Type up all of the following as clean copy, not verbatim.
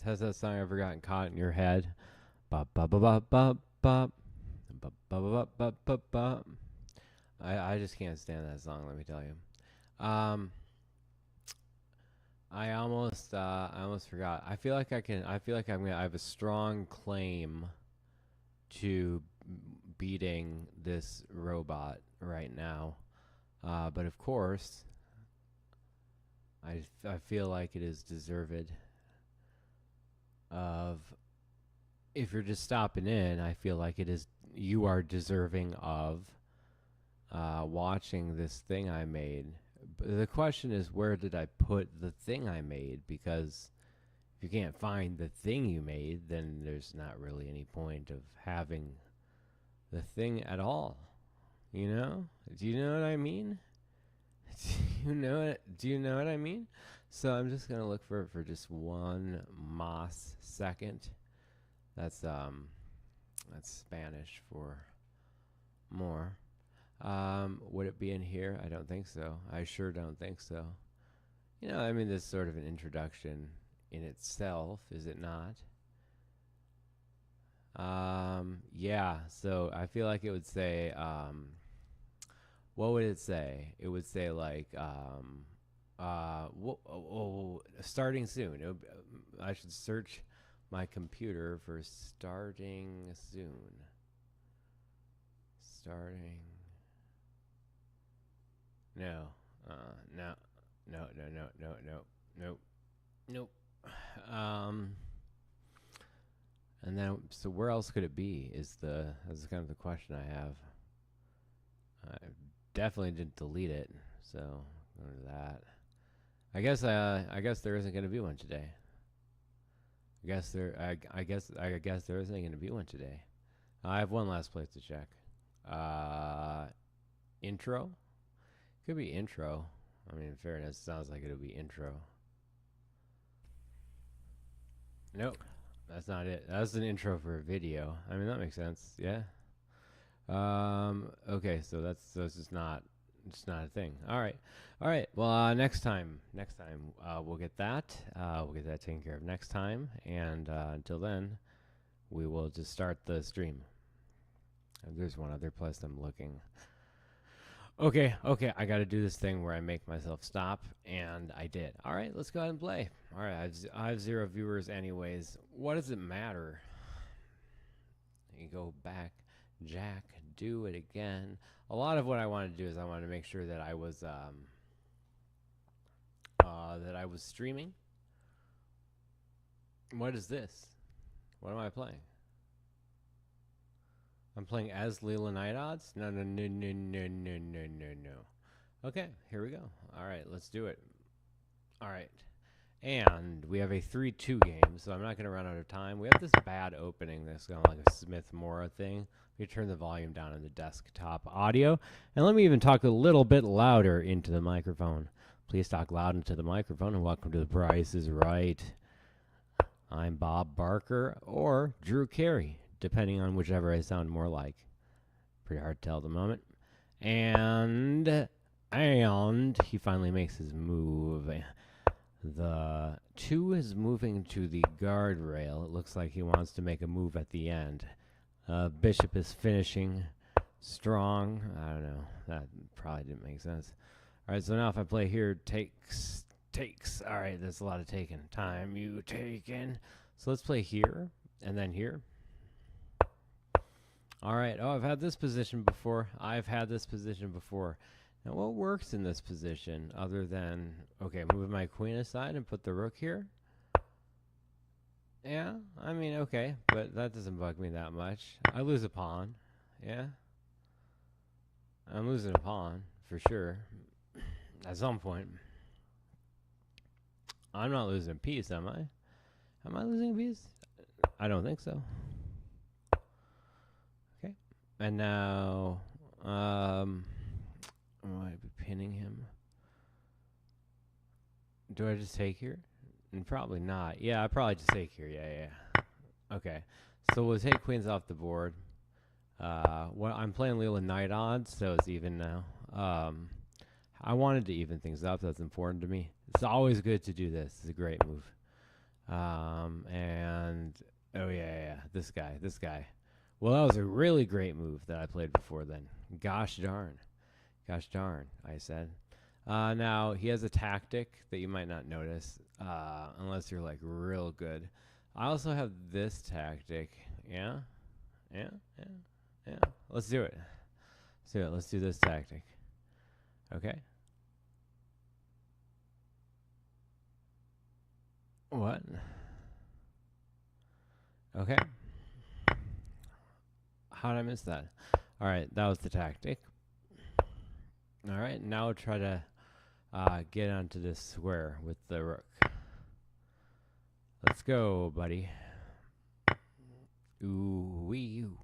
Has that song ever gotten caught in your head? Bop bop bop bop bop bop bop bop bop bop. I just can't stand that song. Let me tell you. I almost forgot. I feel like I can. I feel like I have a strong claim to beating this robot right now. But of course, I feel like it is deserved of. If you're just stopping in, I feel like you are deserving of watching this thing I made. But the question is, where did I put the thing I made? Because if you can't find the thing you made, then there's not really any point of having the thing at all. You know? Do you know what I mean? Do you know what I mean? So I'm just gonna look for just 1 second. That's Spanish for more. Would it be in here? I don't think so. I sure don't think so. You know, I mean, this is sort of an introduction in itself, is it not? Yeah, so I feel like it would say, what would it say? It would say like, starting soon. I should search my computer for starting soon. Starting. No. No. No. No. No. No. No. Nope. Nope. And then, so where else could it be? That's kind of the question I have. I definitely didn't delete it, so go to that. I guess there isn't going to be one today. I guess there isn't going to be one today. I have one last place to check. Intro? Could be intro. I mean, in fairness, it sounds like it'll be intro. Nope. That's not it. That's an intro for a video. I mean, that makes sense. Yeah. Okay, so that's just not a thing. All right. Well, next time, we'll get that. We'll get that taken care of next time. And until then, we will just start the stream. There's one other place I'm looking. Okay, I got to do this thing where I make myself stop, and I did. All right, let's go ahead and play. All right, I have 0 viewers anyways. What does it matter? You go back, Jack, do it again. A lot of what I wanted to do is I wanted to make sure that I was streaming. What is this? What am I playing? I'm playing as Leela Night Odds? No. Okay, here we go. All right, let's do it. All right. And we have a 3-2 game, so I'm not going to run out of time. We have this bad opening that's going like a Smith-Morra thing. We turn the volume down on the desktop audio. And let me even talk a little bit louder into the microphone. Please talk loud into the microphone, and welcome to The Price is Right. I'm Bob Barker or Drew Carey, depending on whichever I sound more like. Pretty hard to tell at the moment. And he finally makes his move. The 2 is moving to the guardrail. It looks like he wants to make a move at the end. Bishop is finishing strong. I don't know. That probably didn't make sense. All right, so now if I play here, takes. All right, that's a lot of taking. Time you taken. So let's play here and then here. All right. Oh, I've had this position before. Now, what works in this position other than, okay, move my queen aside and put the rook here? Yeah, I mean, okay, but that doesn't bug me that much. I lose a pawn. Yeah. I'm losing a pawn, for sure, at some point. I'm not losing a piece, am I? Am I losing a piece? I don't think so. Okay. And now, I might be pinning him. Do I just take here? And probably not. Yeah, I probably just take here. Yeah. Okay. So we'll take queens off the board. Well, I'm playing Leela Night Odds, so it's even now. I wanted to even things up. That's important to me. It's always good to do this. It's a great move. And oh yeah, this guy. Well, that was a really great move that I played before then. Gosh darn, I said. Now he has a tactic that you might not notice unless you're like real good. I also have this tactic. Yeah. Let's do it. Let's do this tactic. Okay. What? Okay. How did I miss that? All right, that was the tactic. All right, now we'll try to get onto this square with the rook. Let's go, buddy. Ooh wee oo.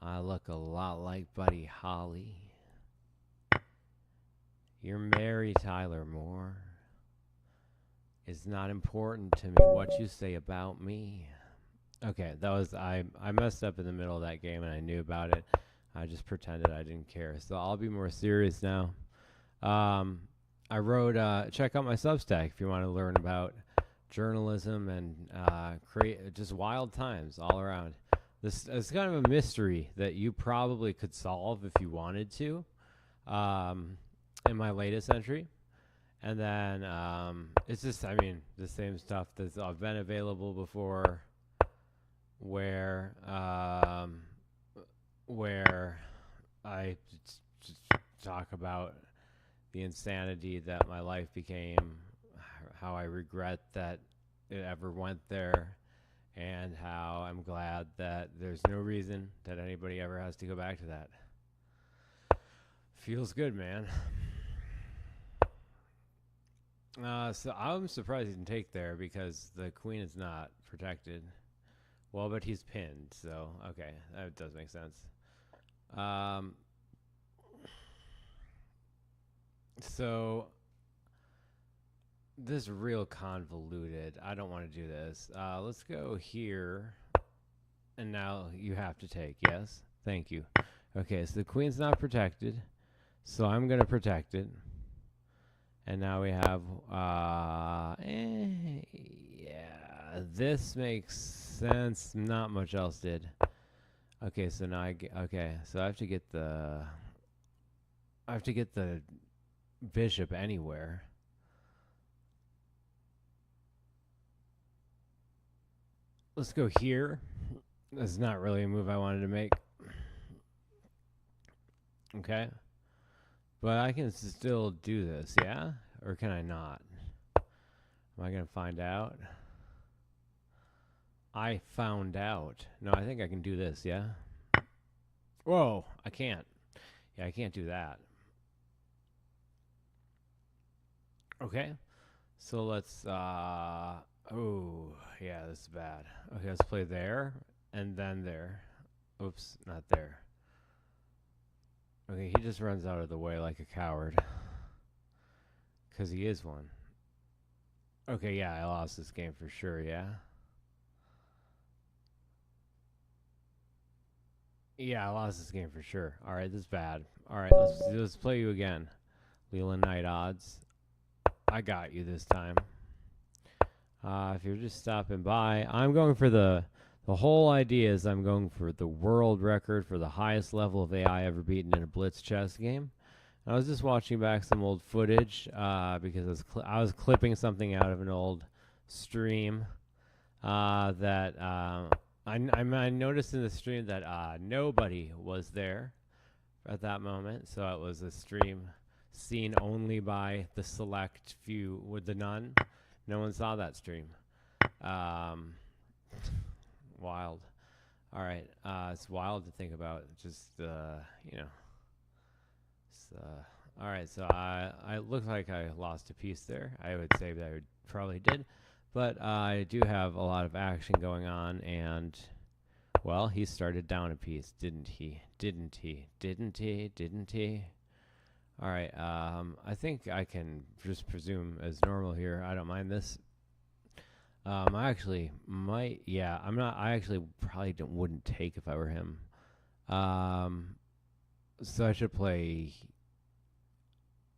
I look a lot like Buddy Holly. You're Mary Tyler Moore. It's not important to me what you say about me. Okay, that was I messed up in the middle of that game and I knew about it. I just pretended I didn't care. So I'll be more serious now. I wrote check out my Substack if you want to learn about journalism and create just wild times all around. This is kind of a mystery that you probably could solve if you wanted to in my latest entry. And then it's just, I mean, the same stuff that's been available before where I just talk about the insanity that my life became, how I regret that it ever went there, and how I'm glad that there's no reason that anybody ever has to go back to that. Feels good, man. So I'm surprised he didn't take there because the queen is not protected. Well, but he's pinned, so okay, that does make sense. So this is real convoluted. I don't want to do this. Let's go here, and now you have to take. Yes, thank you. Okay, so the queen's not protected, so I'm gonna protect it. And now we have, yeah, this makes sense. Not much else did. Okay, so now so I have to get the bishop anywhere. Let's go here. That's not really a move I wanted to make. Okay. But I can still do this, yeah? Or can I not? Am I going to find out? I found out. No, I think I can do this, yeah? Whoa, I can't. Yeah, I can't do that. Okay. So let's, oh, yeah, this is bad. Okay, let's play there, and then there. Oops, not there. Okay, he just runs out of the way like a coward. Because he is one. Okay, yeah, I lost this game for sure, yeah? Yeah, I lost this game for sure. Alright, this is bad. Alright, let's play you again. Leela Knight odds. I got you this time. If you're just stopping by, I'm going for the whole idea is I'm going for the world record for the highest level of AI ever beaten in a blitz chess game. And I was just watching back some old footage because I was clipping something out of an old stream that I noticed in the stream that nobody was there at that moment. So it was a stream seen only by the select few with the none. No one saw that stream. Wild. All right. It's wild to think about. Just, you know. All right. So I look like I lost a piece there. I would say that I probably did. But I do have a lot of action going on. And, well, he started down a piece, didn't he? Didn't he? Didn't he? Didn't he? All right. I think I can just presume as normal here. I don't mind this. I actually might. Yeah, I'm not. I actually probably wouldn't take if I were him. So I should play.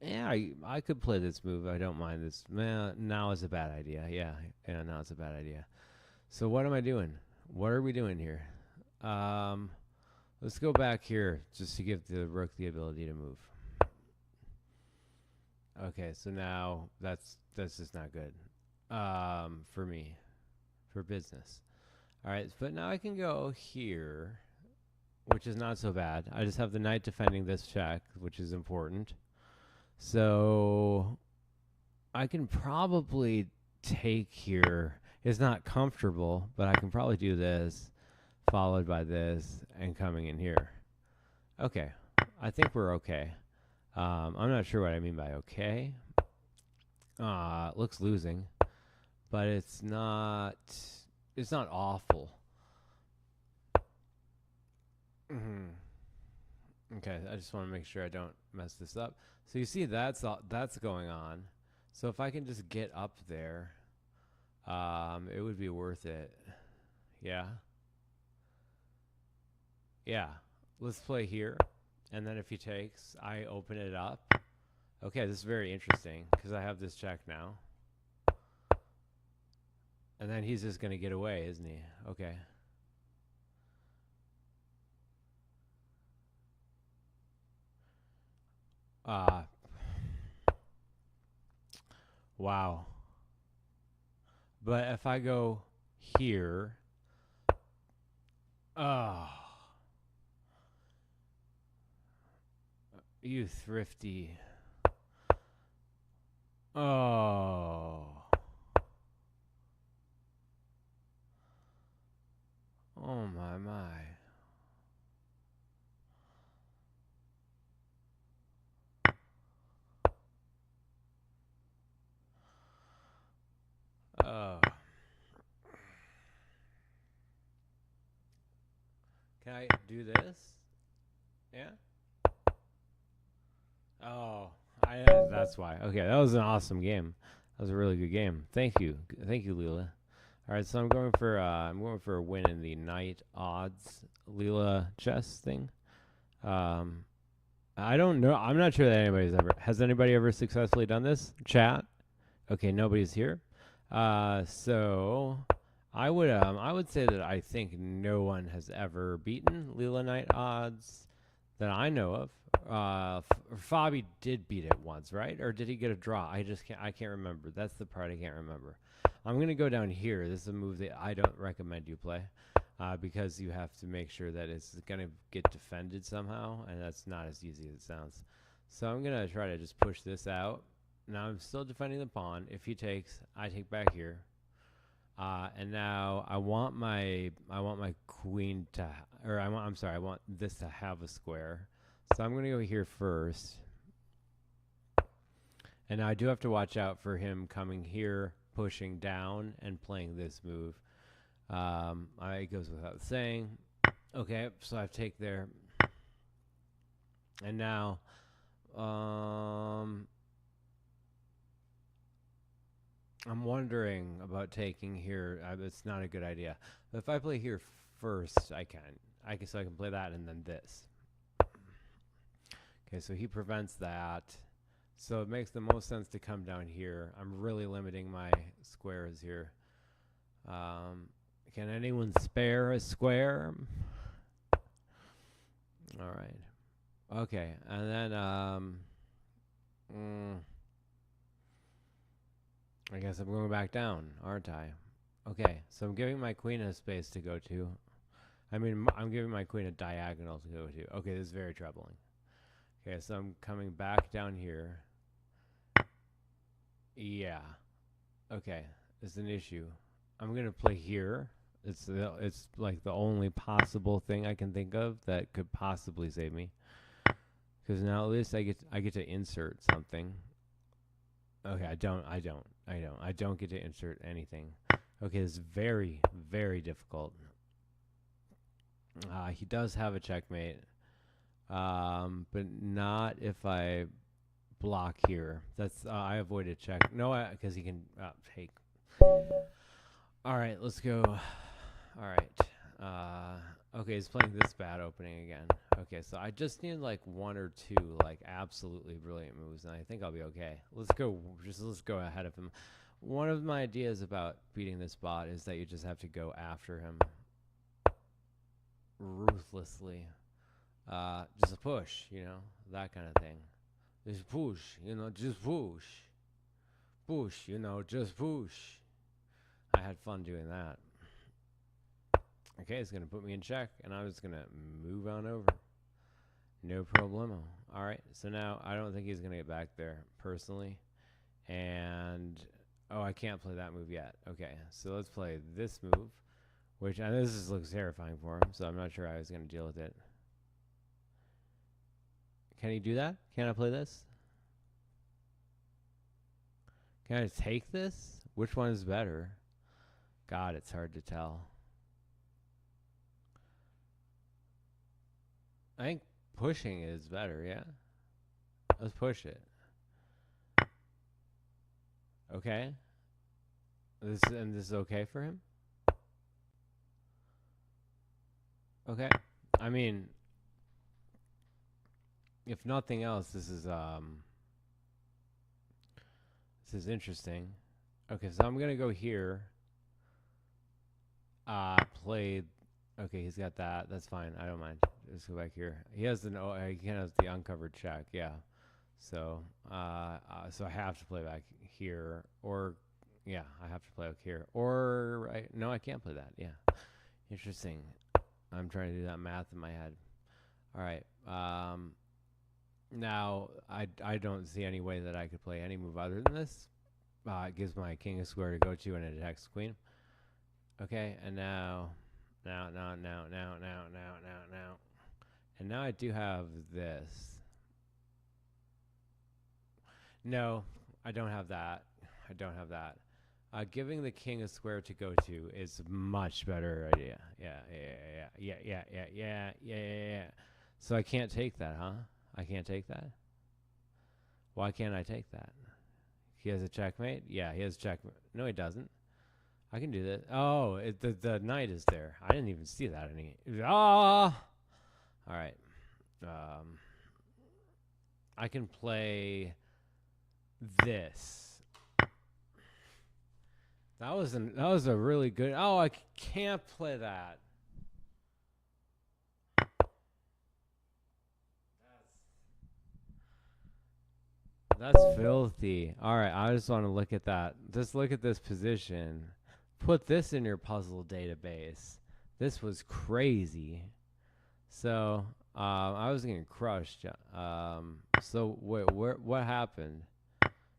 Yeah, I could play this move. I don't mind this. Now is a bad idea. Yeah, now it's a bad idea. So what am I doing? What are we doing here? Um, let's go back here just to give the rook the ability to move. Okay, so now that's just not good for me, for business. All right, but now I can go here, which is not so bad. I just have the knight defending this check, which is important. So I can probably take here. It's not comfortable, but I can probably do this, followed by this, and coming in here. Okay, I think we're okay. I'm not sure what I mean by okay. It looks losing, but it's not awful. Okay, I just want to make sure I don't mess this up. So you see that's going on. So if I can just get up there, it would be worth it. Yeah. Yeah. Let's play here. And then if he takes, I open it up. Okay, this is very interesting because I have this check now. And then he's just going to get away, isn't he? Okay. Wow. But if I go here, you thrifty. Oh. Oh my. Oh. Can I do this? Yeah. Oh, that's why. Okay, that was an awesome game. That was a really good game. Thank you, Leela. All right, so I'm going for a win in the night odds Leela chess thing. I don't know. I'm not sure that has anybody ever successfully done this. Chat. Okay, nobody's here. So I would say that I think no one has ever beaten Leela Knight odds that I know of. Fabi did beat it once, right? Or did he get a draw? I can't remember. That's the part I can't remember. I'm gonna go down here. This is a move that I don't recommend you play, because you have to make sure that it's gonna get defended somehow, and that's not as easy as it sounds. So I'm gonna try to just push this out. Now I'm still defending the pawn. If he takes, I take back here. And now I want my queen to, I want this to have a square. So I'm going to go here first. And now I do have to watch out for him coming here, pushing down, and playing this move. It goes without saying. Okay, so I take there. And now, I'm wondering about taking here. It's not a good idea. But if I play here first, I can play that and then this. Okay, so he prevents that. So it makes the most sense to come down here. I'm really limiting my squares here. Can anyone spare a square? All right. Okay, and then I guess I'm going back down, aren't I? Okay, so I'm giving my queen a space to go to. I'm giving my queen a diagonal to go to. Okay, this is very troubling. Okay, so I'm coming back down here. Yeah. Okay, it's an issue. I'm gonna play here. It's like the only possible thing I can think of that could possibly save me. Because now at least I get to insert something. Okay, I don't get to insert anything. Okay, this is very, very difficult. He does have a checkmate, but not if I block here. That's I avoid a check. No, because he can take. All right, let's go. All right. Okay, he's playing this bad opening again. Okay, so I just need like one or two like absolutely brilliant moves, and I think I'll be okay. Let's go ahead of him. One of my ideas about beating this bot is that you just have to go after him ruthlessly. Just a push, you know, that kind of thing. Just push, you know, just push. Push, you know, just push. I had fun doing that. Okay, it's going to put me in check, and I'm just going to move on over. No problemo. All right, so now I don't think he's going to get back there, personally. And, oh, I can't play that move yet. Okay, so let's play this move, which, and this looks terrifying for him, so I'm not sure how he's going to deal with it. Can he do that? Can I play this? Can I take this? Which one is better? God, it's hard to tell. I think pushing is better, yeah? Let's push it. Okay. This is okay for him? Okay. I mean, if nothing else, this is interesting. Okay, so I'm gonna go here. Play. Okay, he's got that. That's fine. I don't mind. Let's go back here. He has the he has the uncovered check. Yeah. So so I have to play back here, or yeah, I have to play up here, or no, I can't play that. Yeah. Interesting. I'm trying to do that math in my head. All right. Now I don't see any way that I could play any move other than this. It gives my king a square to go to and it attacks the queen. Okay, and now. And now I do have this. No, I don't have that. I don't have that. Giving the king a square to go to is a much better idea. Yeah. So I can't take that, huh? I can't take that? Why can't I take that? He has a checkmate? Yeah, he has a checkmate. No, he doesn't. I can do that. Oh, the knight is there. I didn't even see that. All right. I can play this. That was a really good. Oh, I can't play that. That's filthy. All right, I just want to look at that. Just look at this position. Put this in your puzzle database. This was crazy. So I was getting crushed. So wait, what happened?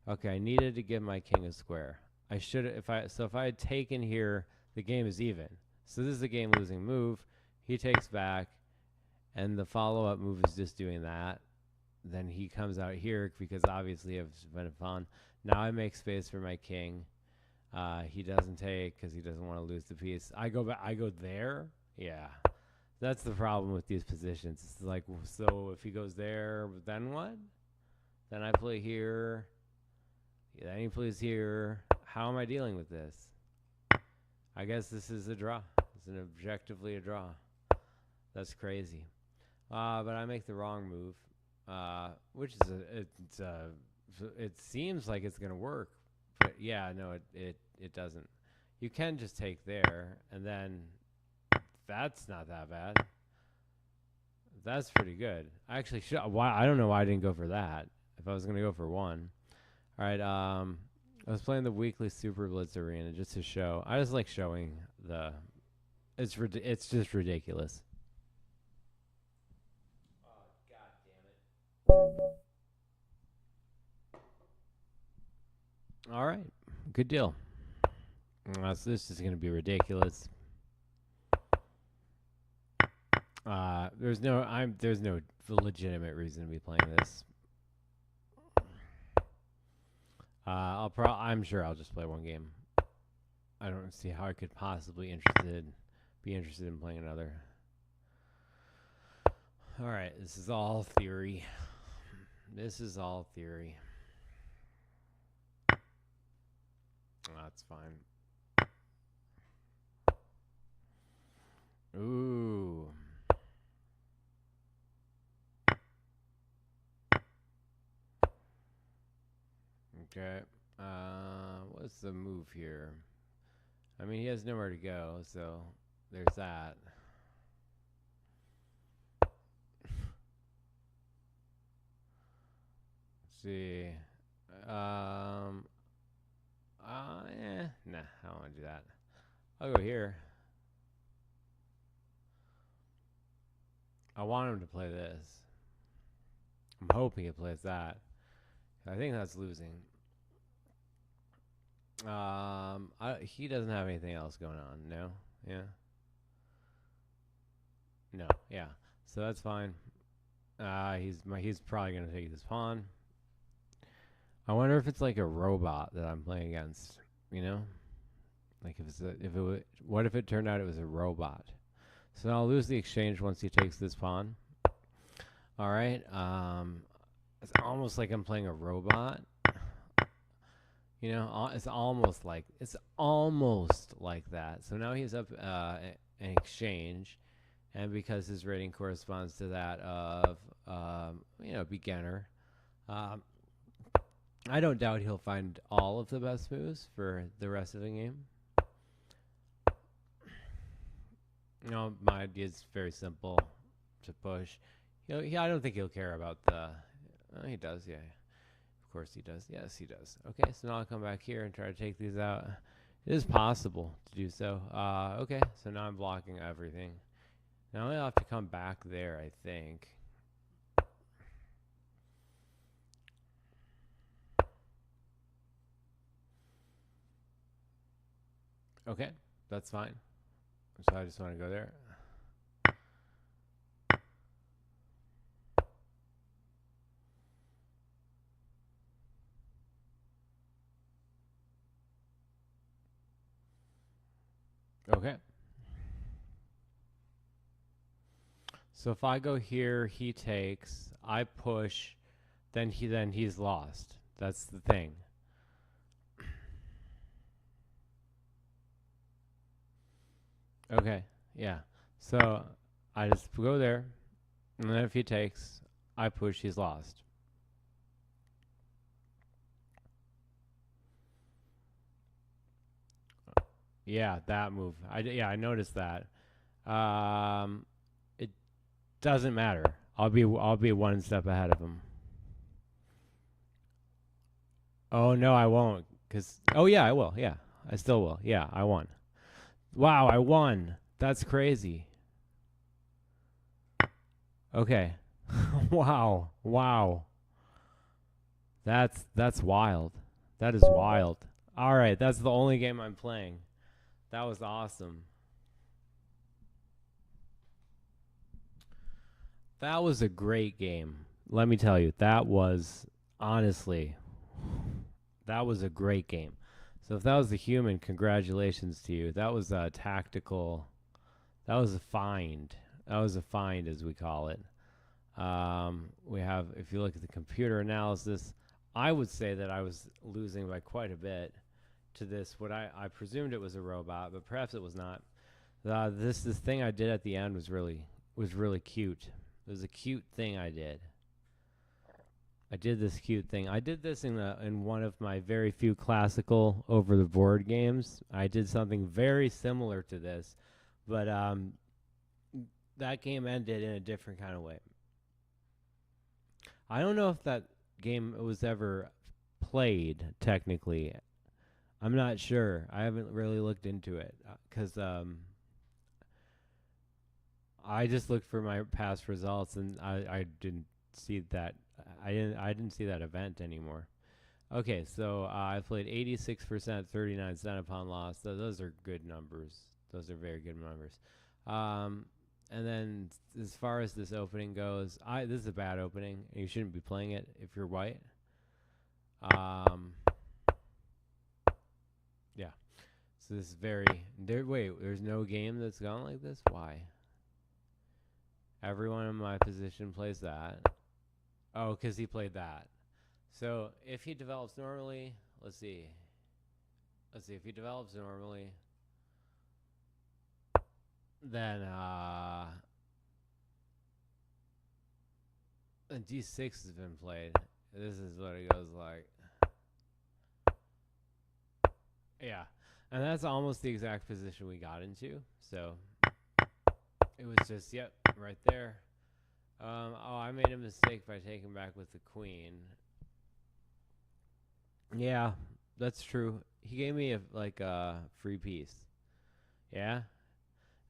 Okay, I needed to give my king a square. I should if I had taken here, the game is even. So this is a game losing move. He takes back, and the follow-up move is just doing that. Then he comes out here because obviously it's been fun. Now I make space for my king. He doesn't take because he doesn't want to lose the piece. I go back. I go there. Yeah, that's the problem with these positions. It's like, so if he goes there, then what? Then I play here. Then he plays here. How am I dealing with this? I guess this is a draw. It's an objectively a draw. That's crazy. But I make the wrong move, which is it seems like it's gonna work, but yeah, no, it doesn't. You can just take there, and then that's not that bad. That's pretty good. Actually, why I don't know why I didn't go for that. If I was gonna go for one. All right. I was playing the weekly Super Blitz Arena just to show. I just like showing the. It's just ridiculous. Oh, God damn it! All right, good deal. So this is gonna be ridiculous. There's no legitimate reason to be playing this. I'm sure I'll just play one game. I don't see how I could possibly be interested in playing another. All right, this is all theory. This is all theory. That's fine. Ooh. Okay. What's the move here? I mean, he has nowhere to go, so there's that. Let's see. Nah, I don't want to do that. I'll go here. I want him to play this. I'm hoping he plays that. I think that's losing. He doesn't have anything else going on. No? Yeah? No. Yeah. So that's fine. He's probably going to take this pawn. I wonder if it's like a robot that I'm playing against, you know? Like what if it turned out it was a robot? So I'll lose the exchange once he takes this pawn. All right. It's almost like I'm playing a robot. You know, it's almost like that. So now he's up an exchange, and because his rating corresponds to that of beginner, I don't doubt he'll find all of the best moves for the rest of the game. You know, my idea is very simple to push. You know, I don't think he'll care about the. He does, yeah. Of course he does. Yes, he does. Okay, so now I'll come back here and try to take these out. It is possible to do so. Okay, so now I'm blocking everything. Now I'll have to come back there, I think. Okay, that's fine. So I just want to go there. Okay. So if I go here, he takes, I push, then he's lost. That's the thing. Okay, yeah. So I just go there, and then if he takes, I push, he's lost. Yeah, that move. I noticed that. It doesn't matter. I'll be one step ahead of him. Oh no, I won't. Oh yeah, I will. Yeah, I still will. Yeah, I won. Wow, I won. That's crazy. Okay. Wow. That's wild. That is wild. All right, that's the only game I'm playing. That was awesome. That was a great game. Let me tell you, that was honestly, that was a great game. So if that was the human, congratulations to you. That was a tactical. That was a find. That was a find, as we call it. We have, if you look at the computer analysis, I would say that I was losing by quite a bit to this. What I presumed it was a robot, but perhaps it was not. This thing I did at the end was really cute. It was a cute thing I did. I did this cute thing. I did this in one of my very few classical over the board games. I did something very similar to this, but that game ended in a different kind of way. I don't know if that game was ever played technically. I'm not sure. I haven't really looked into it because I just looked for my past results and I didn't see that. I didn't see that event anymore. Okay, so I played 86%, 39 cent upon loss. Those are good numbers. Those are very good numbers. And then as far as this opening goes, this is a bad opening. You shouldn't be playing it if you're white. Yeah. So this is wait, there's no game that's gone like this? Why? Everyone in my position plays that. Oh, because he played that. So if he develops normally, let's see. If he develops normally, then D6 has been played. This is what it goes like. Yeah, and that's almost the exact position we got into. So it was just, yep, right there. Oh, I made a mistake by taking back with the queen. Yeah, that's true. He gave me a free piece. Yeah.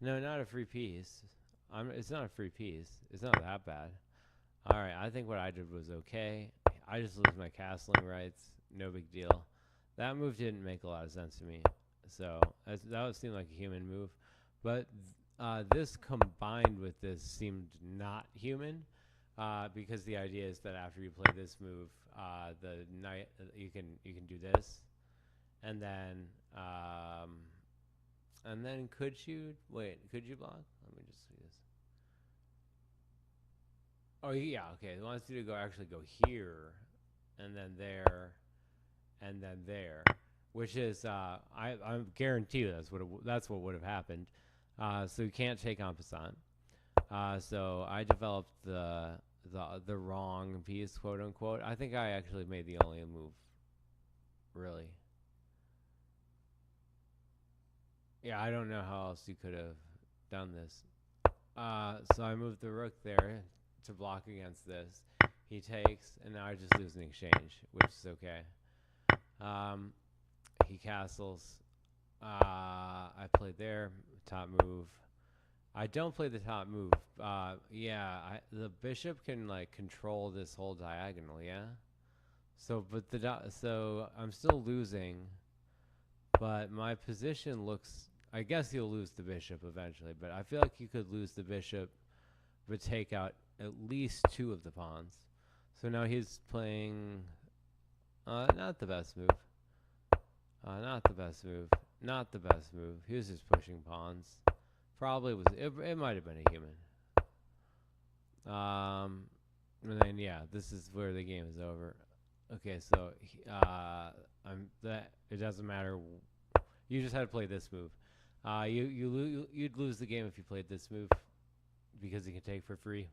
No, not a free piece. It's not a free piece. It's not that bad. All right, I think what I did was okay. I just lose my castling rights. No big deal. That move didn't make a lot of sense to me. So that would seem like a human move. But this combined with this seemed not human because the idea is that after you play this move, the knight you can do this, and then could you wait? Could you block? Let me just see this. Oh yeah, okay. It wants you to go here, and then there, and then there, which is I guarantee you that's what would have happened. So you can't take en passant. So I developed the wrong piece, quote unquote. I think I actually made the only move, really. Yeah, I don't know how else you could have done this. So I moved the rook there to block against this. He takes, and now I just lose an exchange, which is okay. Um, he castles. I played there, top move. I don't play the top move. Yeah, the bishop can like control this whole diagonal. Yeah. So I'm still losing, but my position looks. I guess you'll lose the bishop eventually, but I feel like you could lose the bishop, but take out at least two of the pawns. So now he's playing. Not the best move. Not the best move. Not the best move. He was just pushing pawns. Probably was. It might have been a human. And then yeah, this is where the game is over. Okay, so I'm that. It doesn't matter. You just had to play this move. You'd lose the game if you played this move because you can take for free.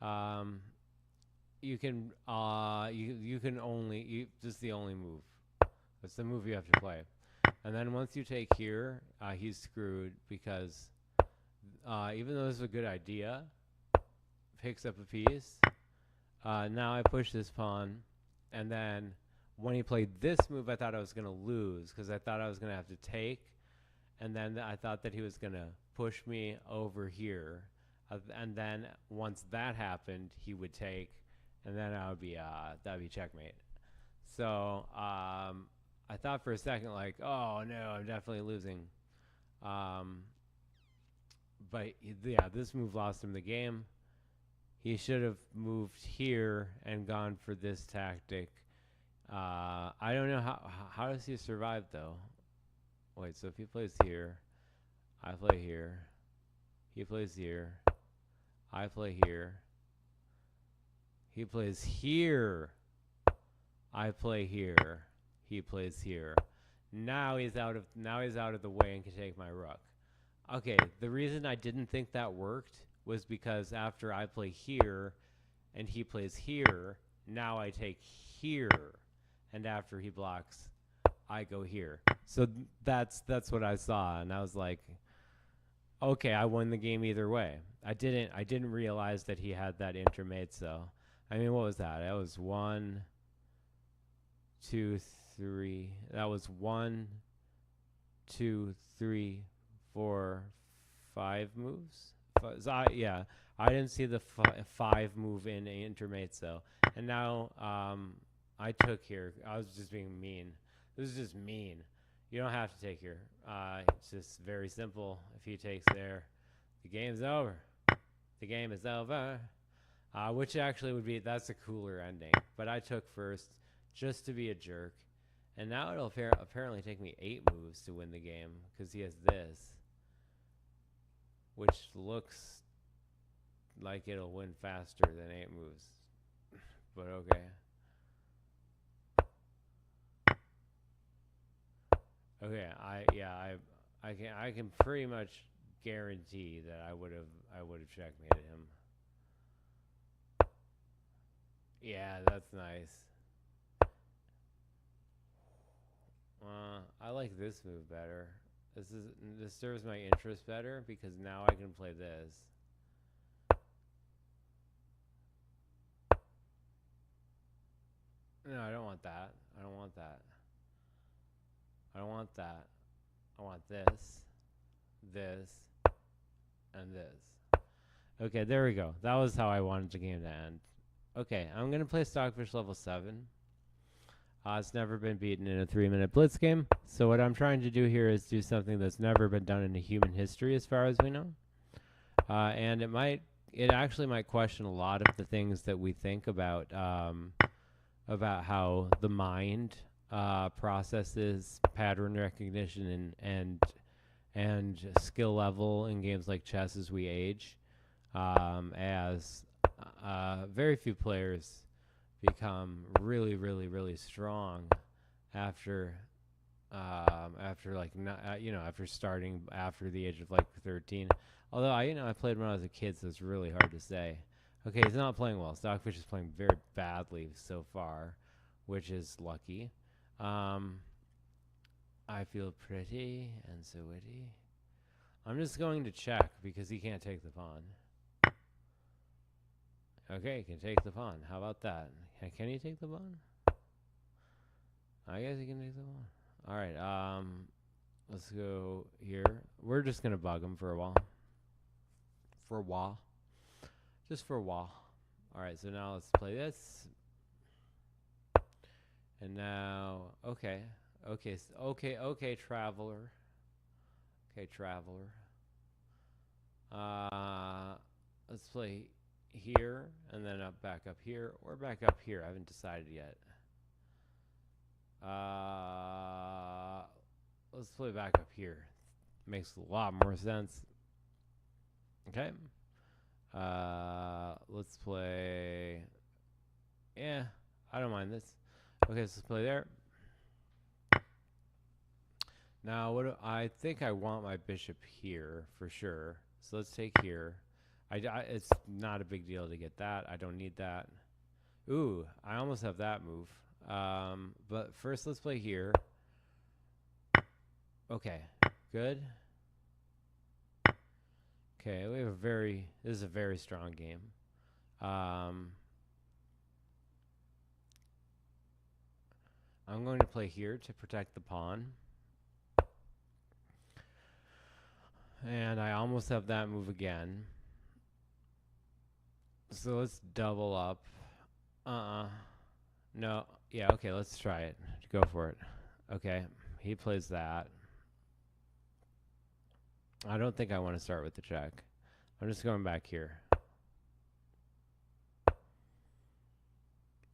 Um, you can you can only this is the only move. That's the move you have to play. And then once you take here, he's screwed because even though this is a good idea, picks up a piece. Now I push this pawn, and then when he played this move, I thought I was going to lose because I thought I was going to have to take, and then I thought that he was going to push me over here, and then once that happened, he would take, and then that'd be checkmate. So I thought for a second like, oh no, I'm definitely losing. Um, but yeah, this move lost him the game. He should have moved here and gone for this tactic. I don't know how does he survive though. Wait, so if he plays here, I play here. He plays here. I play here. He plays here. I play here. He plays here. Now he's out of the way and can take my rook. Okay, the reason I didn't think that worked was because after I play here and he plays here, now I take here, and after he blocks, I go here. So that's what I saw, and I was like, okay, I won the game either way. I didn't realize that he had that intermezzo. I mean, what was that? That was 1, 2, 3. That was 1, 2, 3, 4, 5 moves. So I didn't see the 5 move in intermezzo, and now I took here. I was just being mean. This is just mean. You don't have to take here. It's just very simple. If he takes there, the game's over. The game is over. Which actually that's a cooler ending. But I took first just to be a jerk. And now it'll apparently take me 8 moves to win the game because he has this, which looks like it'll win faster than 8 moves. But okay. Okay, I can pretty much guarantee that I would have checkmated him. Yeah, that's nice. I like like this move better. This serves my interest better because now I can play this. No, I don't want that. I don't want that. I don't want that. I want this, this, and this. Okay, there we go. That was how I wanted the game to end. Okay, I'm going to play Stockfish level 7. It's never been beaten in a 3-minute blitz game. So what I'm trying to do here is do something that's never been done in human history as far as we know. And it actually might question a lot of the things that we think about how the mind processes pattern recognition and skill level in games like chess as we age. As very few players become really, really, really strong after after starting after the age of like 13. Although I played when I was a kid, so it's really hard to say. Okay, he's not playing well. Stockfish is playing very badly so far, which is lucky. I feel pretty and so witty. I'm just going to check because he can't take the pawn. Okay, he can take the pawn. How about that? Can he take the pawn? I guess he can take the pawn. All right, let's go here. We're just going to bug him for a while. For a while. Just for a while. All right, so now let's play this. And now, okay, traveler. Okay, traveler. Let's play here, and then back up here, or back up here. I haven't decided yet. Let's play back up here. Makes a lot more sense. Okay. Let's play. Yeah, I don't mind this. Okay, so let's play there. Now, I think I want my bishop here for sure. So let's take here. It's not a big deal to get that. I don't need that. Ooh, I almost have that move. But first, let's play here. Okay, good. Okay, this is a very strong game. I'm going to play here to protect the pawn. And I almost have that move again. So let's double up. No. Yeah, okay, let's try it. Go for it. Okay, he plays that. I don't think I want to start with the check. I'm just going back here.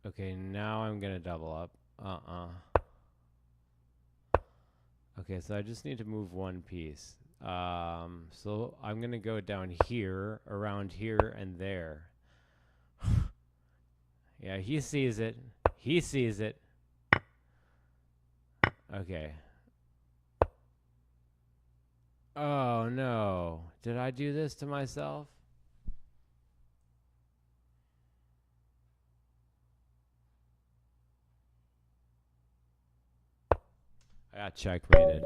Okay, now I'm going to double up. Okay, so I just need to move one piece. So I'm going to go down here, around here, and there. Yeah, he sees it. He sees it. Okay. Oh, no. Did I do this to myself? I got checkmated.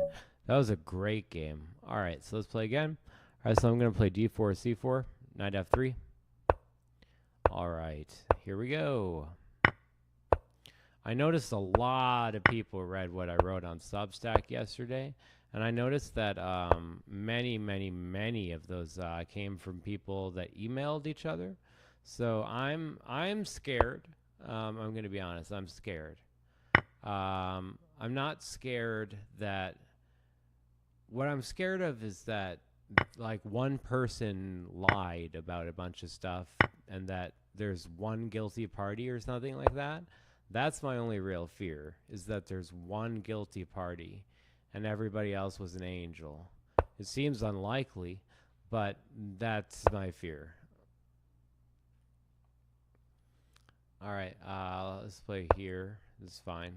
That was a great game. All right, so let's play again. All right, so I'm going to play d4, c4, knight f3. All right, here we go. I noticed a lot of people read what I wrote on Substack yesterday, and I noticed that many of those came from people that emailed each other. So I'm scared. I'm going to be honest. I'm scared. I'm not scared that. What I'm scared of is that like one person lied about a bunch of stuff and that there's one guilty party or something like that. That's my only real fear, is that there's one guilty party and everybody else was an angel. It seems unlikely, but that's my fear. All right, let's play here. This is fine.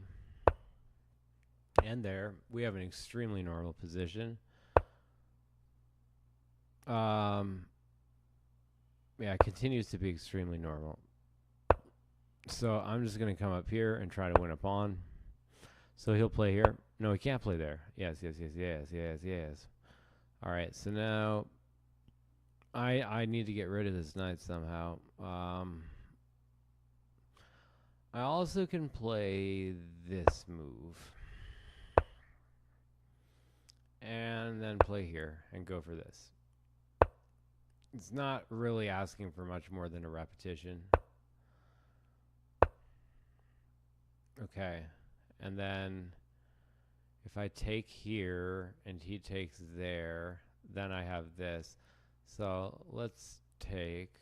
And there, we have an extremely normal position. Yeah, it continues to be extremely normal. So I'm just going to come up here and try to win a pawn. So he'll play here. No, he can't play there. Yes, yes, yes, yes, yes, yes. All right, so now I need to get rid of this knight somehow. I also can play this move. And then play here and go for this. It's not really asking for much more than a repetition. Okay. And then if I take here and he takes there, then I have this. So let's take...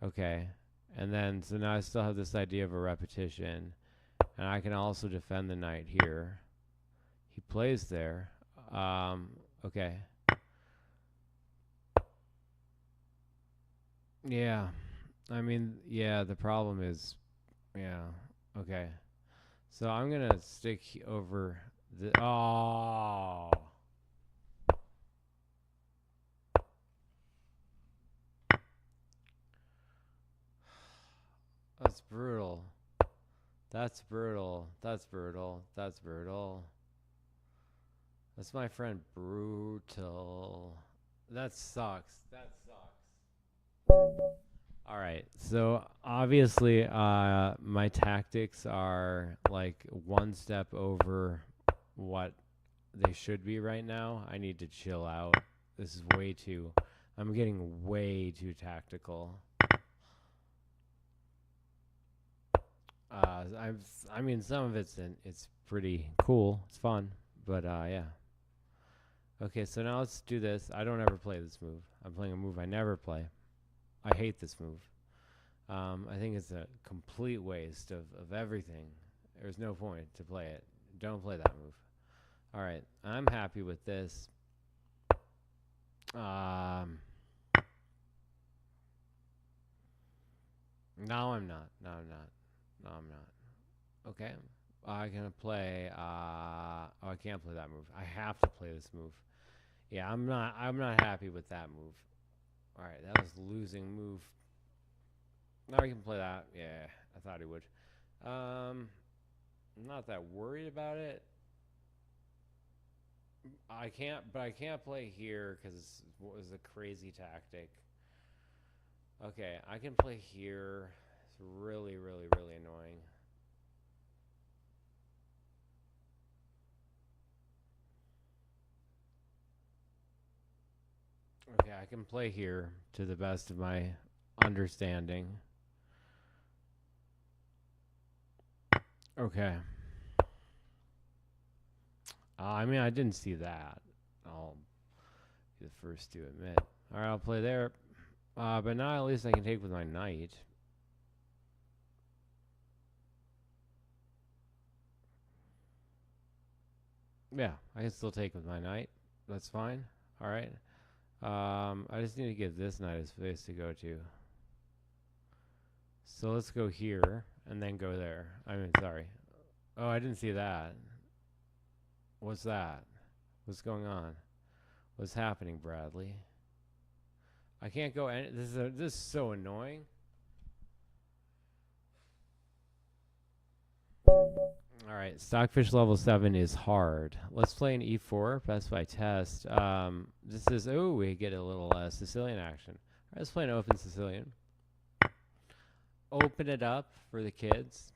Okay. And then, so now I still have this idea of a repetition. And I can also defend the knight here. He plays there. Okay. Yeah. I mean, yeah, the problem is, yeah. Okay. So I'm going to stick over the... Oh! That's brutal. That's brutal. That's brutal. That's brutal. That's my friend Brutal. That sucks. That sucks. All right. So obviously, my tactics are like one step over what they should be right now. I need to chill out. This is way too... I'm getting way too tactical. I mean, some of it's pretty cool. It's fun, but yeah. Okay, so now let's do this. I don't ever play this move. I'm playing a move I never play. I hate this move. I think it's a complete waste of everything. There's no point to play it. Don't play that move. All right, I'm happy with this. No, I'm not. No, I'm not. No, I'm not. Okay. I'm gonna play. Oh, I can't play that move. I have to play this move. Yeah, I'm not happy with that move. All right, that was a losing move. Now we can play that. Yeah, I thought he would. I'm not that worried about it. I can't play here because it was a crazy tactic. Okay, I can play here. It's really, really, really annoying. Okay, I can play here to the best of my understanding. Okay. I mean, I didn't see that. I'll be the first to admit. All right, I'll play there. But now at least I can take with my knight. Yeah, I can still take with my knight. That's fine. All right. I just need to give this knight a space to go to. So let's go here and then go there. I mean, sorry. Oh, I didn't see that. What's that? What's going on? What's happening, Bradley? I can't go any... This is so annoying. All right, Stockfish level 7 is hard. Let's play an e4, best by test. This is... Oh, we get a little Sicilian action. All right, let's play an open Sicilian. Open it up for the kids.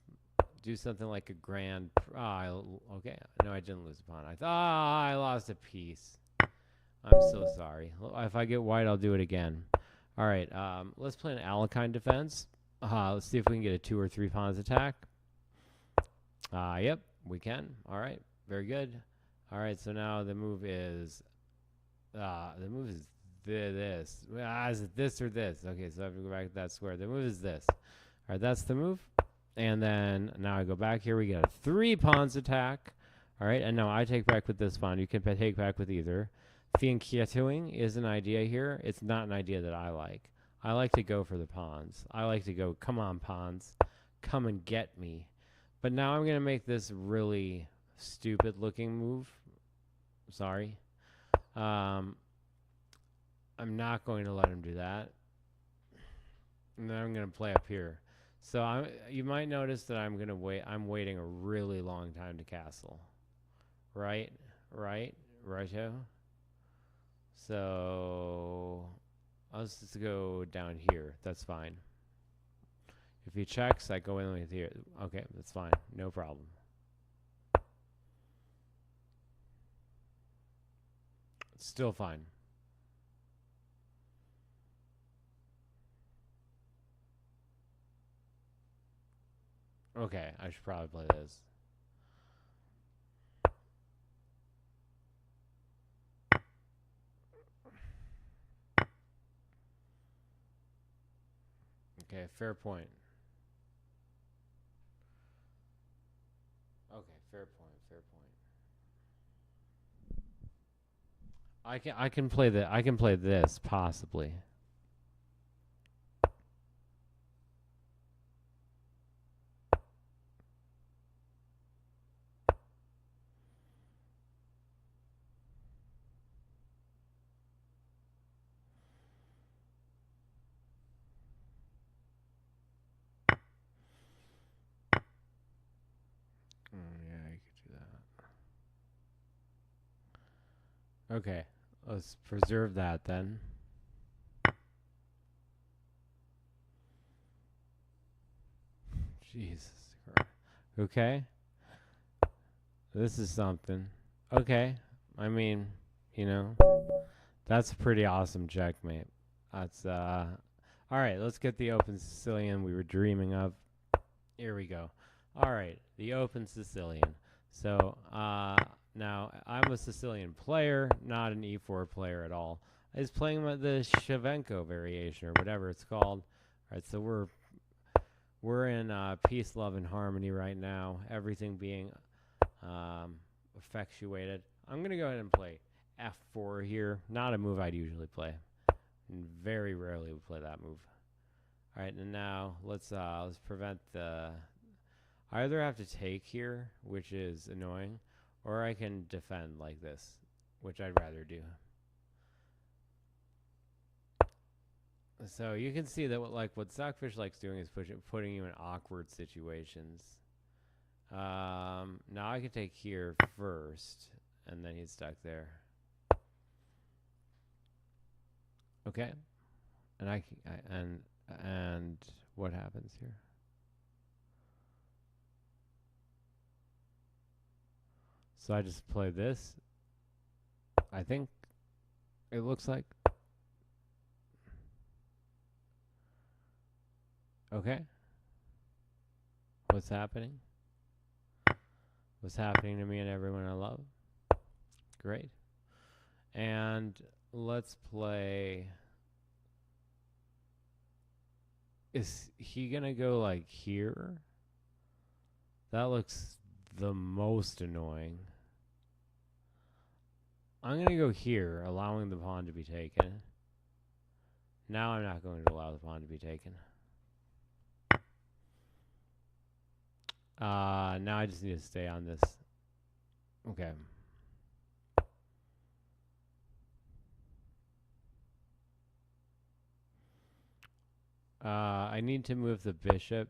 Do something like a grand... okay. No, I didn't lose a pawn. I thought I lost a piece. I'm so sorry. If I get white, I'll do it again. All right, let's play an Alekhine defense. Let's see if we can get a 2 or 3 pawns attack. Yep, we can. All right, very good. All right, so now the move is this. Is it this or this? Okay, so I have to go back to that square. The move is this. All right, that's the move. And then now I go back here. We get a 3 pawns attack. All right, and now I take back with this pawn. You can take back with either. Fianchettoing is an idea here. It's not an idea that I like. I like to go for the pawns. I like to go, come on, pawns. Come and get me. But now I'm going to make this really stupid-looking move. Sorry. I'm not going to let him do that. And then I'm going to play up here. So you might notice that I'm gonna wait. I'm waiting a really long time to castle. Right, righto. So let's just go down here. That's fine. If he checks, I go in with here. Okay, that's fine. No problem. It's still fine. Okay, I should probably play this. Okay, fair point. Okay, fair point. I can play this possibly. Yeah, you could do that. Okay, let's preserve that then. Jesus Christ. Okay. This is something. Okay. I mean, you know, that's a pretty awesome checkmate. That's all right, let's get the open Sicilian we were dreaming of. Here we go. All right, the open Sicilian. So, now I'm a Sicilian player, not an E4 player at all. I was playing the Shevchenko variation or whatever it's called. All right, so we're in peace, love, and harmony right now. Everything being effectuated. I'm gonna go ahead and play F4 here. Not a move I'd usually play. And very rarely would play that move. All right, and now let's prevent the. I either have to take here, which is annoying, or I can defend like this, which I'd rather do. So you can see that what Stockfish likes doing is putting you in awkward situations. Now I can take here first, and then he's stuck there. Okay, and and what happens here? So I just play this. I think it looks like. Okay. What's happening? What's happening to me and everyone I love? Great. And let's play. Is he gonna go like here? That looks the most annoying. I'm gonna go here, allowing the pawn to be taken. Now I'm not going to allow the pawn to be taken. Now I just need to stay on this. Okay. I need to move the bishop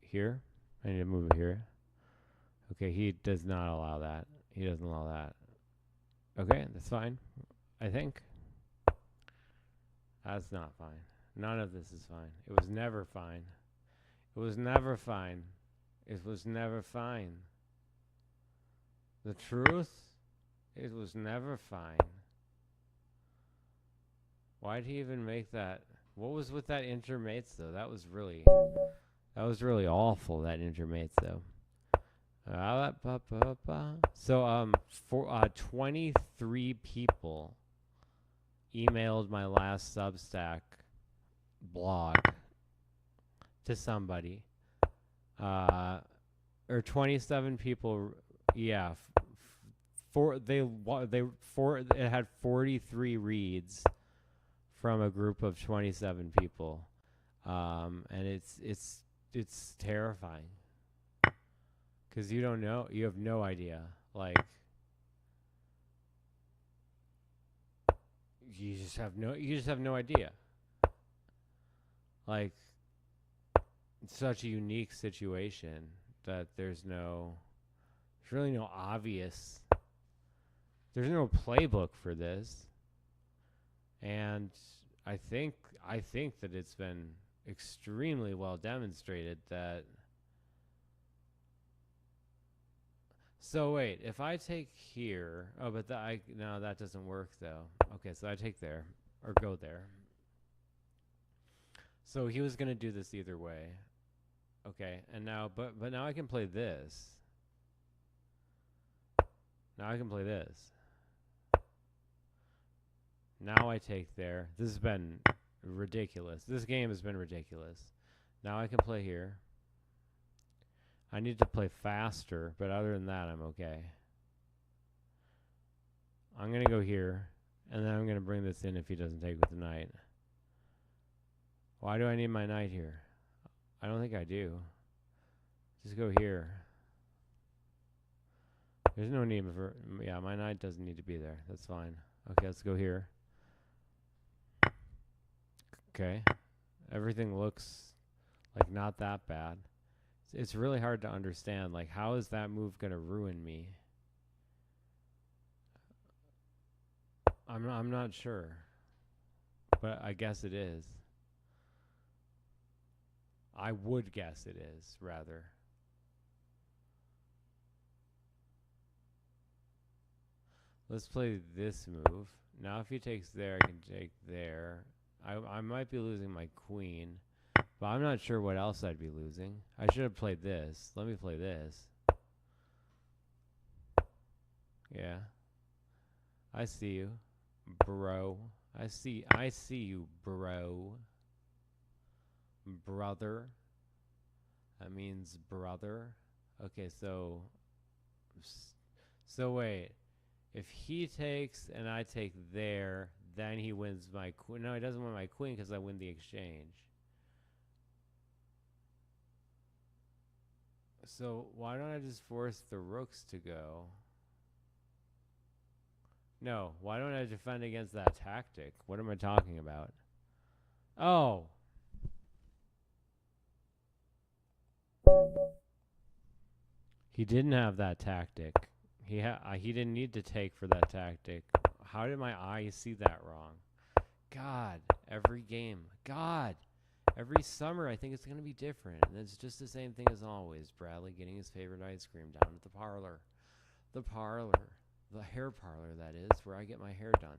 here. I need to move it here. Okay, he does not allow that. He doesn't allow that. Okay, that's fine. I think. That's not fine. None of this is fine. It was never fine. It was never fine. It was never fine. The truth? It was never fine. Why'd he even make that? What was with that intermates though? That was really awful, that intermates though. So 23 people emailed my last Substack blog to somebody. Or 27 people, yeah. It had 43 reads from a group of 27 people, and it's terrifying because you have no idea, like you just have no idea, like such a unique situation that there's really no obvious, there's no playbook for this. And I think that it's been extremely well demonstrated that. So wait, if I take here, oh, but no, that doesn't work though. Okay, so I take there or go there. So he was gonna do this either way. Okay, and now, but now I can play this. Now I can play this. Now I take there. This has been ridiculous. This game has been ridiculous. Now I can play here. I need to play faster, but other than that, I'm okay. I'm going to go here, and then I'm going to bring this in if he doesn't take with the knight. Why do I need my knight here? I don't think I do. Just go here. There's no need for... Yeah, my knight doesn't need to be there. That's fine. Okay, let's go here. Okay. Everything looks like not that bad. It's really hard to understand. Like, how is that move going to ruin me? I'm not sure. But I guess it is. I would guess it is, rather. Let's play this move. Now if he takes there, I can take there. I might be losing my queen. But I'm not sure what else I'd be losing. I should have played this. Let me play this. Yeah. I see you, bro. I see you, bro. Brother. That means brother. Okay, so wait. If he takes and I take there, then he wins my queen. No, he doesn't win my queen because I win the exchange. So why don't I just force the rooks to go? No, why don't I defend against that tactic? What am I talking about? Oh. He didn't have that tactic. He didn't need to take for that tactic. How did my eyes see that wrong? God, every game. God. Every summer, I think it's going to be different. And it's just the same thing as always. Bradley getting his favorite ice cream down at the parlor. The parlor. The hair parlor, that is, where I get my hair done.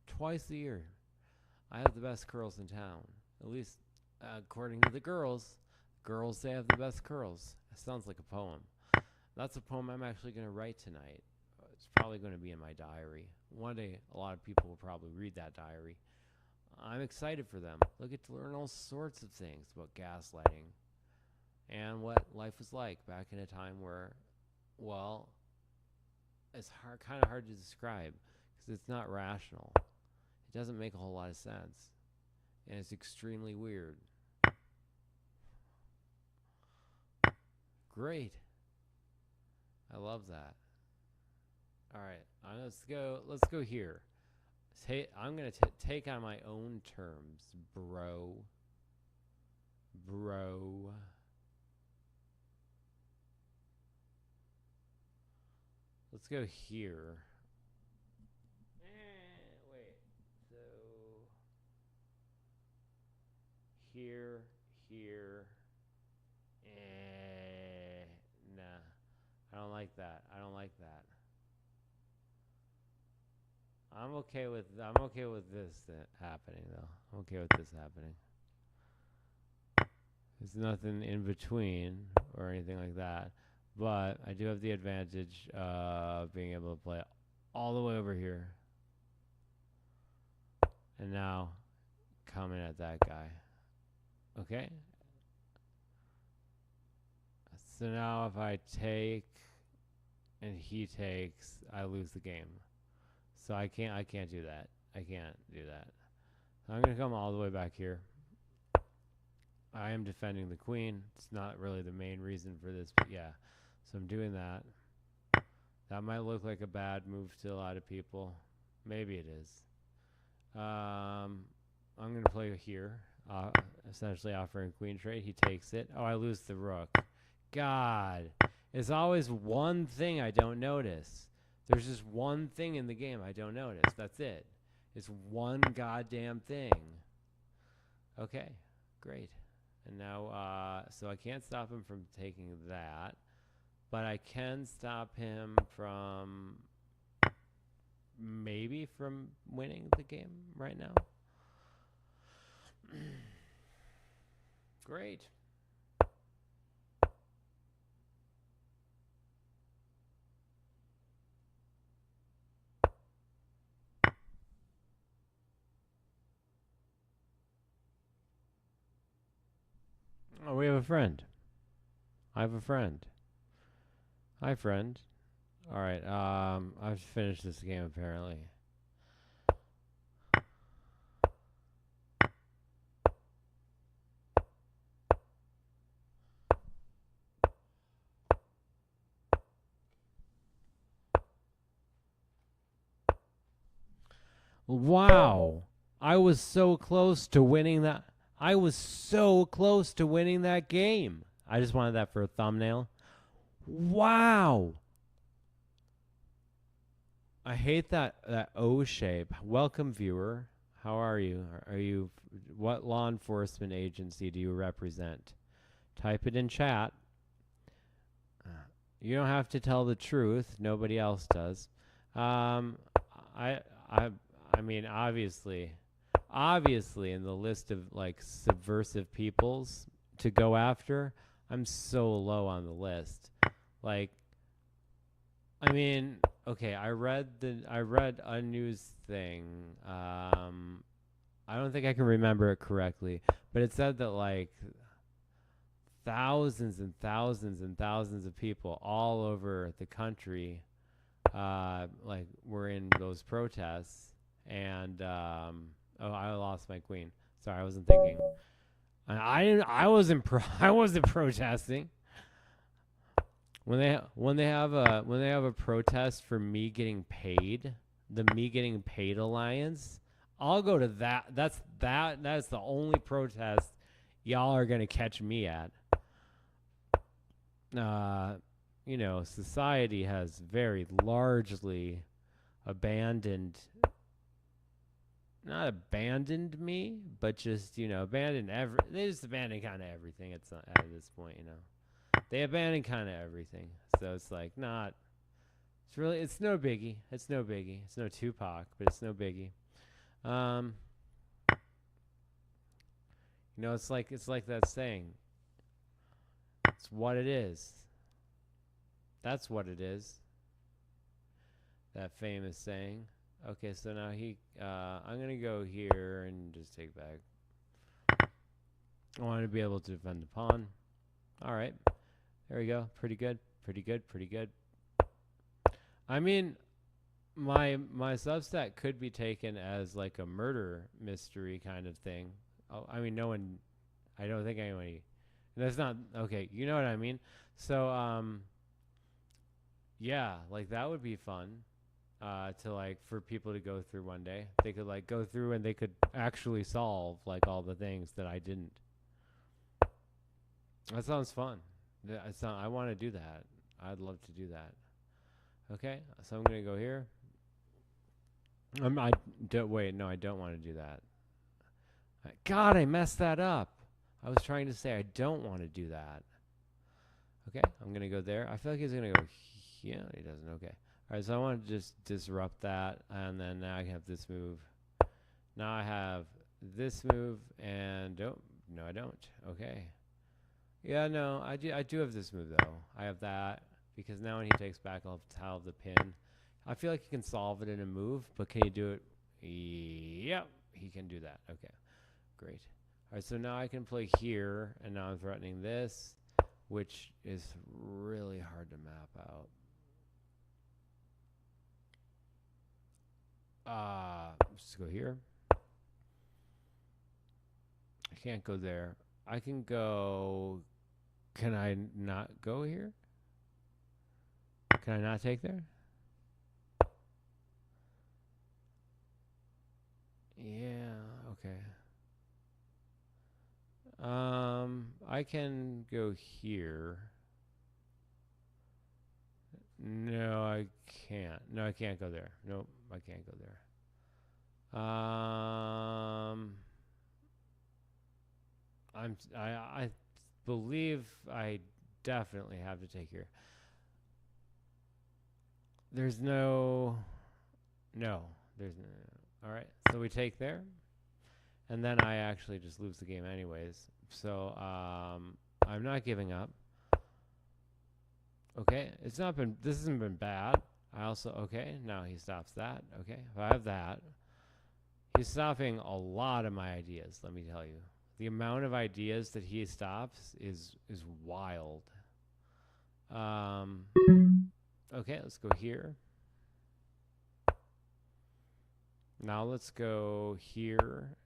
Twice a year. I have the best curls in town. At least, according to the girls. Girls say I have the best curls. It sounds like a poem. That's a poem I'm actually going to write tonight. It's probably going to be in my diary. One day, a lot of people will probably read that diary. I'm excited for them. They'll get to learn all sorts of things about gaslighting and what life was like back in a time where, well, it's kind of hard to describe because it's not rational. It doesn't make a whole lot of sense, and it's extremely weird. Great. I love that. All right, let's go here. I'm going to take on my own terms, bro. Bro. Let's go here. Wait. So here. Nah. I don't like that. I'm okay with this happening though. I'm okay with this happening. There's nothing in between or anything like that. But I do have the advantage of being able to play all the way over here. And now coming at that guy. Okay. So now if I take and he takes, I lose the game. So I can't do that. I can't do that. So I'm going to come all the way back here. I am defending the queen. It's not really the main reason for this, but yeah. So I'm doing that. That might look like a bad move to a lot of people. Maybe it is. I'm going to play here. essentially offering queen trade. He takes it. Oh, I lose the rook. God, it's always one thing I don't notice. There's just one thing in the game I don't notice. That's it. It's one goddamn thing. Okay, great. And now, so I can't stop him from taking that, but I can stop him from maybe from winning the game right now. Great. Oh, we have a friend. I have a friend. Hi, friend. All right. I've finished this game apparently. Wow. I was so close to winning that. I was so close to winning that game. I just wanted that for a thumbnail. Wow. I hate that O shape. Welcome, viewer. How are you? Are you? What law enforcement agency do you represent? Type it in chat. You don't have to tell the truth. Nobody else does. I mean, obviously, in the list of like subversive peoples to go after, I'm so low on the list. Like, I mean, okay, I read a news thing. I don't think I can remember it correctly, but it said that like thousands and thousands and thousands of people all over the country like were in those protests, and oh, I lost my queen. Sorry, I wasn't thinking. I wasn't I wasn't protesting. When they have a protest for me getting paid, the Me Getting Paid Alliance, I'll go to that. That's the only protest y'all are gonna catch me at. You know, society has very largely abandoned, not abandoned me, but just, you know, they just abandoned kind of everything at this point, you know. They abandoned kind of everything. So it's like it's no biggie. It's no biggie. It's no Tupac, but it's no biggie. You know, it's like that saying. It's what it is. That's what it is. That famous saying. Okay, so now I'm gonna go here and just take back. I want to be able to defend the pawn. All right, there we go. Pretty good. Pretty good. Pretty good. I mean, my Substack could be taken as like a murder mystery kind of thing. Oh, I mean, no one. I don't think anybody. That's not okay. You know what I mean? So, yeah, like that would be fun. To like for people to go through one day. They could like go through and they could actually solve like all the things that I didn't. That sounds fun. I want to do that. I'd love to do that. Okay, so I'm gonna go here. Wait, no, I don't want to do that. God, I messed that up. I was trying to say I don't want to do that. Okay, I'm gonna go there. I feel like he's gonna go. Yeah, he doesn't. Okay. All right, so I want to just disrupt that, and then now I have this move. Now I have this move, and oh, no, I don't. Okay. Yeah, no, I do have this move, though. I have that, because now when he takes back, I'll have the pin. I feel like he can solve it in a move, but can he do it? Yep, he can do that. Okay, great. All right, so now I can play here, and now I'm threatening this, which is really hard to map out. Let's go here. I can't go there. I can go. Can I not go here? Can I not take there? Yeah, okay. I can go here. No, I can't. No, I can't go there. Nope, I can't go there. I believe I definitely have to take here. There's no. There's no. All right, so we take there, and then I actually just lose the game anyways. So I'm not giving up. Okay, it's not been. This hasn't been bad. I also now he stops that. Okay, if I have that. He's stopping a lot of my ideas, let me tell you. The amount of ideas that he stops is wild. Okay, let's go here. Now let's go here.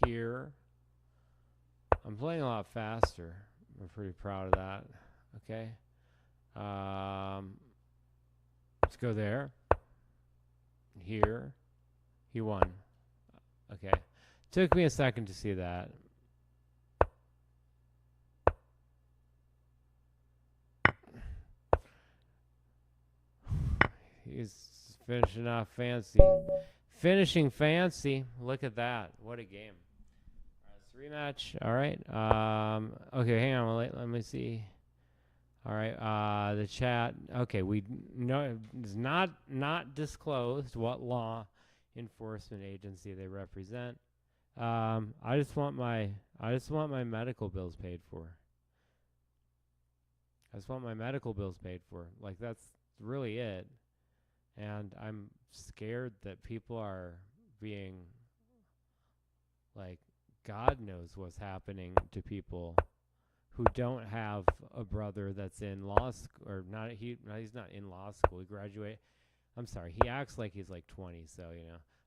Here. I'm playing a lot faster. I'm pretty proud of that. Okay. Let's go there. Here. He won. Okay. Took me a second to see that. He's finishing off fancy. Finishing fancy. Look at that. What a game. Rematch. All right. Okay, hang on. Let me see. All right. The chat. Okay, we know it's not disclosed what law enforcement agency they represent. I just want my medical bills paid for. I just want my medical bills paid for. Like, that's really it. And I'm scared that people are being, like, God knows what's happening to people who don't have a brother that's in law school, or not. He's not in law school. He graduated. I'm sorry. He acts like he's like 20. So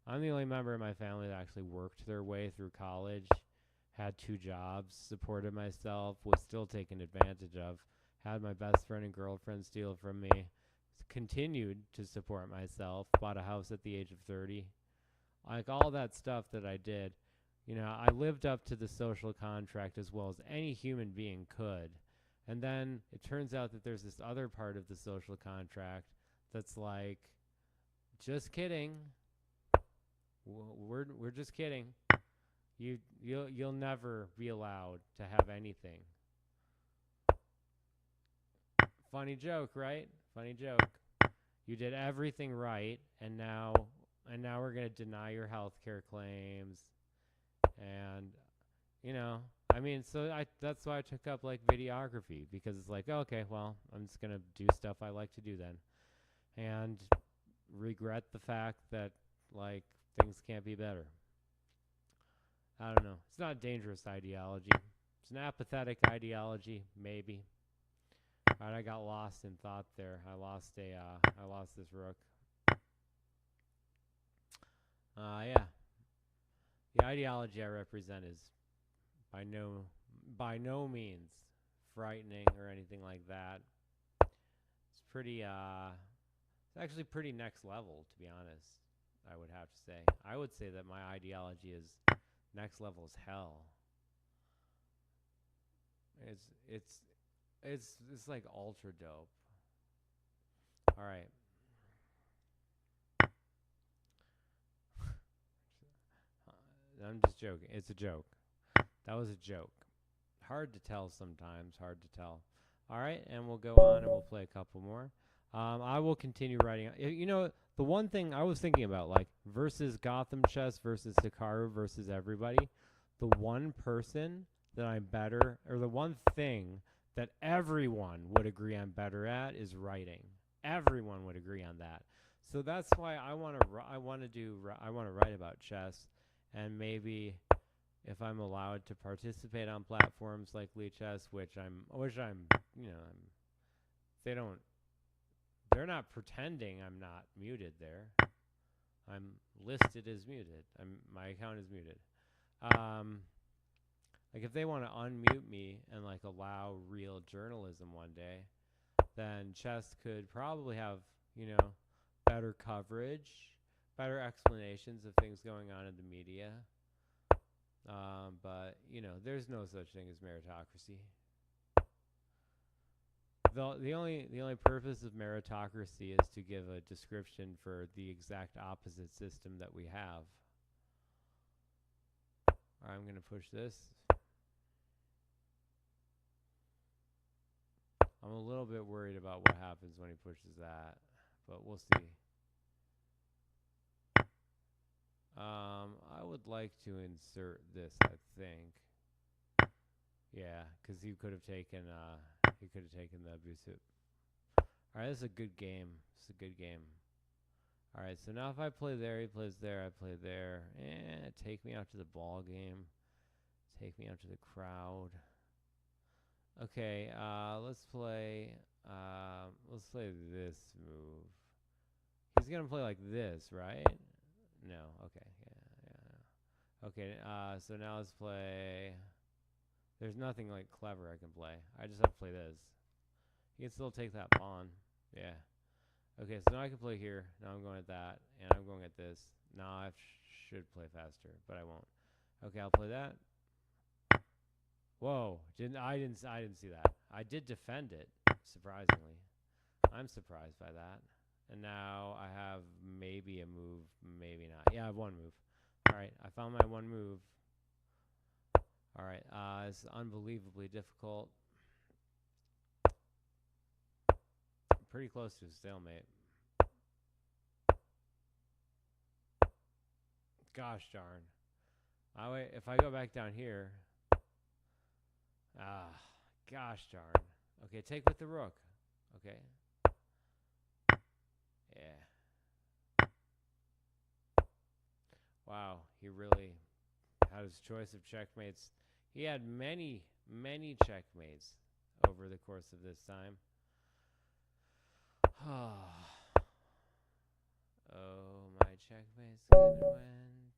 I'm the only member of my family that actually worked their way through college, had 2 jobs, supported myself, was still taken advantage of, had my best friend and girlfriend steal from me, continued to support myself, bought a house at the age of 30. Like, all that stuff that I did, I lived up to the social contract as well as any human being could. And then it turns out that there's this other part of the social contract that's like, just kidding. We're just kidding. You'll never be allowed to have anything. Funny joke, right? Funny joke. You did everything right, and now we're gonna deny your health care claims. And that's why I took up like videography, because it's like, okay, well, I'm just gonna do stuff I like to do then, and regret the fact that like things can't be better. I don't know. It's not a dangerous ideology. It's an apathetic ideology, maybe. All right, I got lost in thought there. I lost this rook. Yeah. The ideology I represent is by no means frightening or anything like that. It's pretty it's actually pretty next level, to be honest. I would have to say. I would say that my ideology is next level as hell. It's like ultra dope. All right. I'm just joking. It's a joke. That was a joke. Hard to tell sometimes. Hard to tell. All right, and we'll go on and we'll play a couple more. I will continue writing. The one thing I was thinking about, like, versus Gotham Chess versus Hikaru versus everybody, the one person that I'm better, or the one thing that everyone would agree I'm better at is writing. Everyone would agree on that. So that's why I want to write about chess, and maybe if I'm allowed to participate on platforms like Chess, they're not pretending I'm not muted there. I'm listed as muted. My account is muted. Like, if they want to unmute me and like allow real journalism one day, then Chess could probably have, better coverage, better explanations of things going on in the media. But, you know, there's no such thing as meritocracy. The only purpose of meritocracy is to give a description for the exact opposite system that we have. All right, I'm going to push this. I'm a little bit worried about what happens when he pushes that, but we'll see. I would like to insert this, I think. Yeah, because he could have taken the abusive. All right, this is a good game. This is a good game. All right, so now if I play there, he plays there, I play there. Take me out to the ball game. Take me out to the crowd. Okay, let's play this move. He's gonna play like this, right? No. Okay. Yeah. Okay. So now let's play. There's nothing like clever I can play. I just have to play this. He can still take that pawn. Yeah. Okay. So now I can play here. Now I'm going at that, and I'm going at this. Now I should play faster, but I won't. Okay. I'll play that. Whoa! I didn't see that. I did defend it, surprisingly. I'm surprised by that. And now I have maybe a move, maybe not. Yeah, I have one move. All right, I found my one move. All right, it's unbelievably difficult. I'm pretty close to a stalemate. Gosh darn. If I go back down here. Gosh darn. Okay, take with the rook. Okay. Yeah. Wow, he really had his choice of checkmates. He had many, many checkmates over the course of this time. Oh, my checkmates came and went.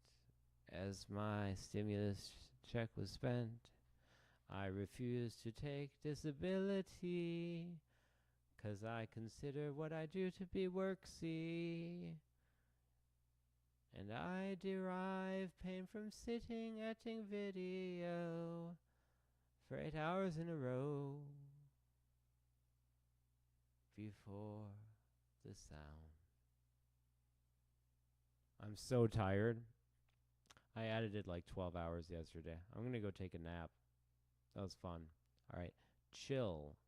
As my stimulus check was spent, I refused to take disability, 'cause I consider what I do to be worksy. And I derive pain from sitting editing video for 8 hours in a row before the sound. I'm so tired. I edited like 12 hours yesterday. I'm going to go take a nap. That was fun. All right. Chill.